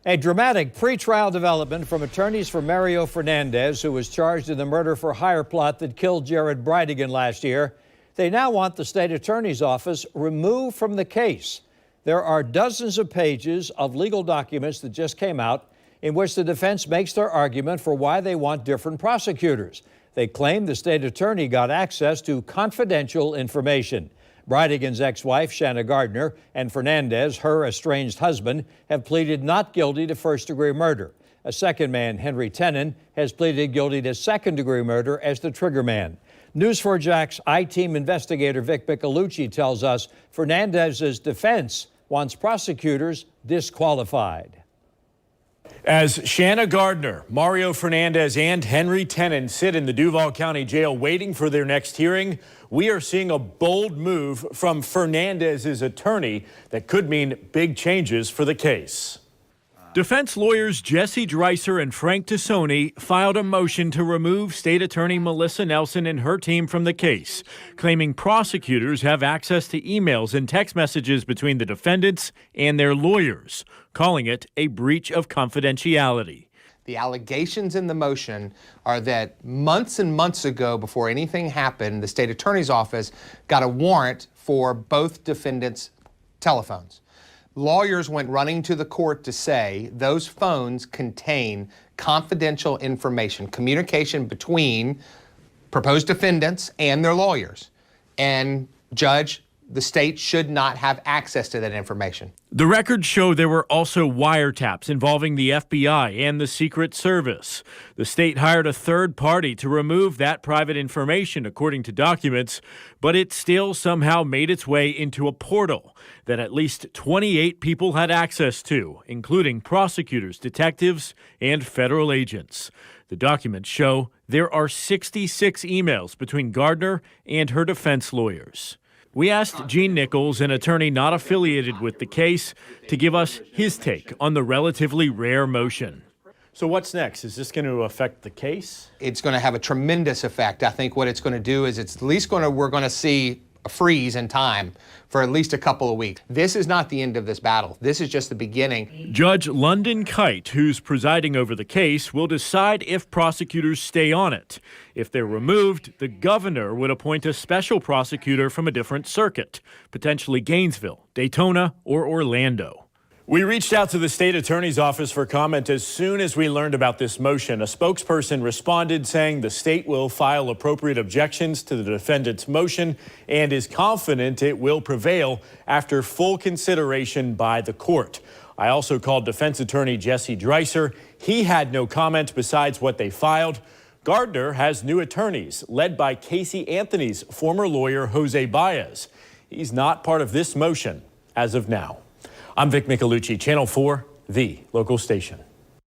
A dramatic pretrial development from attorneys for Mario Fernandez, who was charged in the murder-for-hire plot that killed Jared Bridegan last year. They now want the state attorney's office removed from the case. There are dozens of pages of legal documents that just came out in which the defense makes their argument for why they want different prosecutors. They claim the state attorney got access to confidential information. Bridegan's ex-wife, Shanna Gardner, and Fernandez, her estranged husband, have pleaded not guilty to first-degree murder. A second man, Henry Tenen, has pleaded guilty to second-degree murder as the triggerman. News4 Jack's I-Team investigator Vic Micolucci tells us Fernandez's defense wants prosecutors disqualified. As Shanna Gardner, Mario Fernandez, and Henry Tenen sit in the Duval County Jail waiting for their next hearing, we are seeing a bold move from Fernandez's attorney that could mean big changes for the case. Defense lawyers Jesse Dreiser and Frank Tassoni filed a motion to remove State Attorney Melissa Nelson and her team from the case, claiming prosecutors have access to emails and text messages between the defendants and their lawyers, calling it a breach of confidentiality. The allegations in the motion are that months and months ago, before anything happened, the state attorney's office got a warrant for both defendants' telephones. Lawyers went running to the court to say those phones contain confidential information, communication between proposed defendants and their lawyers. And Judge, the state should not have access to that information. The records show there were also wiretaps involving the FBI and the Secret Service. The state hired a third party to remove that private information, according to documents, but it still somehow made its way into a portal that at least 28 people had access to, including prosecutors, detectives, and federal agents. The documents show there are 66 emails between Gardner and her defense lawyers. We asked Gene Nichols, an attorney not affiliated with the case, to give us his take on the relatively rare motion. So what's next? Is this going to affect the case? It's going to have a tremendous effect. I think what it's going to do is it's at least we're going to see a freeze in time for at least a couple of weeks. This is not the end of this battle. This is just the beginning. Judge London Kite, who's presiding over the case, will decide if prosecutors stay on it. If they're removed, the governor would appoint a special prosecutor from a different circuit, potentially Gainesville, Daytona, or Orlando. We reached out to the state attorney's office for comment as soon as we learned about this motion. A spokesperson responded saying the state will file appropriate objections to the defendant's motion and is confident it will prevail after full consideration by the court. I also called defense attorney Jesse Dreiser. He had no comment besides what they filed. Gardner has new attorneys led by Casey Anthony's former lawyer, Jose Baez. He's not part of this motion as of now. I'm Vic Micolucci, Channel 4, the local station.